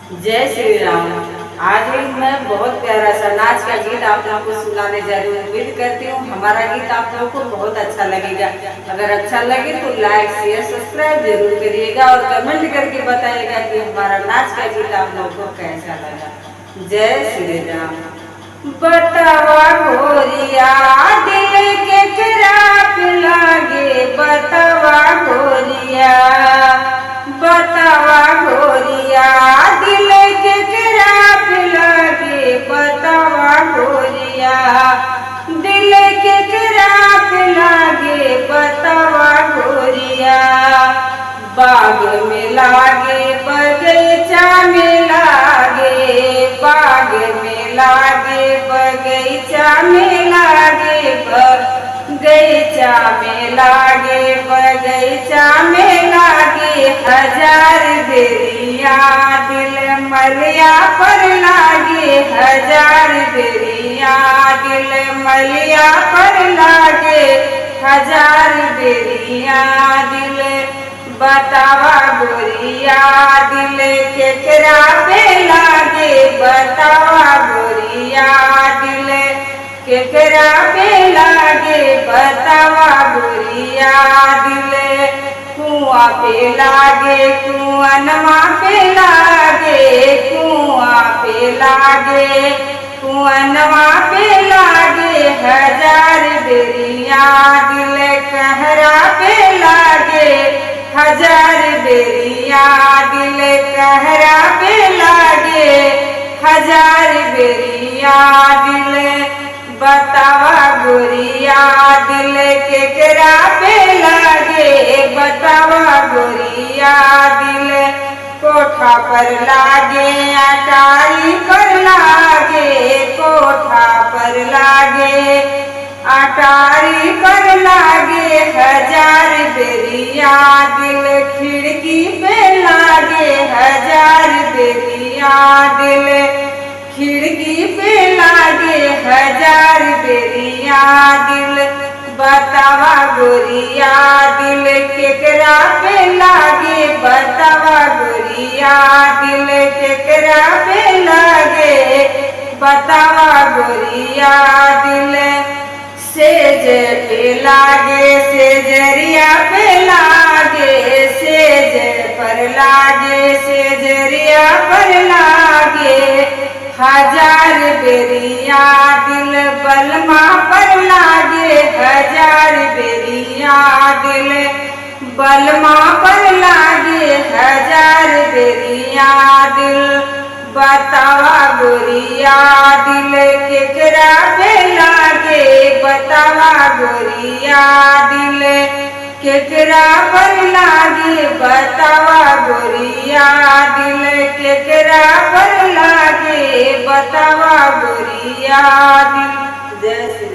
जय श्री राम। आज भी मैं बहुत प्यारा सा नाच का गीत आप लोगों को सुनाने जा रही हूँ। उम्मीद करती हूँ हमारा गीत आप लोगों को बहुत अच्छा लगेगा। अगर अच्छा लगे तो लाइक शेयर सब्सक्राइब जरूर करिएगा और कमेंट करके बताइएगा कि हमारा नाच का गीत आप लोगों को कैसा लगा। जय श्री राम। बतावा गोरिया दिल के खराब लागे, बतावा गोरिया, बतावा गोरिया दिल के खराब लागे, बतावा गोरिया दिल के खराब लागे, बतावा गोरिया। बाग में लागे बगीचा में लागे, बाग में लागे बगीचा में लागे, बगीचा में लागे बगीचा में लागे। हजार बेरिया दिल मलिया पर लागे, हजार बेरिया दिल मलिया पर लागे, हजार बेरिया दिल। बतावा गोरिया दिल केकरा पे लागे, बतावा गोरिया दिल केकरा पे लागे, बतावा गोरिया दिल। कुआं पे लागे कुआनवा पे लागे, कुआं पे लागे कुआनवा पे लागे। हजार बेरिया दिल कहरा पे लागे, हजार बेरिया दिल कहरा पे लागे, हजार बेरिया दिल। बतावा गोरिया दिल केकरा पे लागे, बतावा गोरिया दिल। कोठा पर लागे अटारी पर लागे, कोठा पर लागे अटारी पर लागे। हजार बेरिया दिल खिड़की पे लागे, हजार बेरिया दिल खिड़की पे लागे, हजार बेरिया दिल। बतावा गोरिया दिल केकरा पे लागे, बतावा गोरिया दिल केकरा पे लागे, बतावा गोरिया दिल। सेज पे लागे सेजरिया पे लागे, सेज पर लागे सेजरिया पर लागे। हजार बेरिया दिल बलमा पर लागे, हजार बेरिया दिल बलमा पर लागे, हजार बेरिया दिल। बतावा गोरिया दिल केकरा पे लागे, बतावा गोरिया दिल केकरा पर लागे, बतावा गोरिया दिल केकरा पर लागे, बतावा गोरिया दिल। जय श्री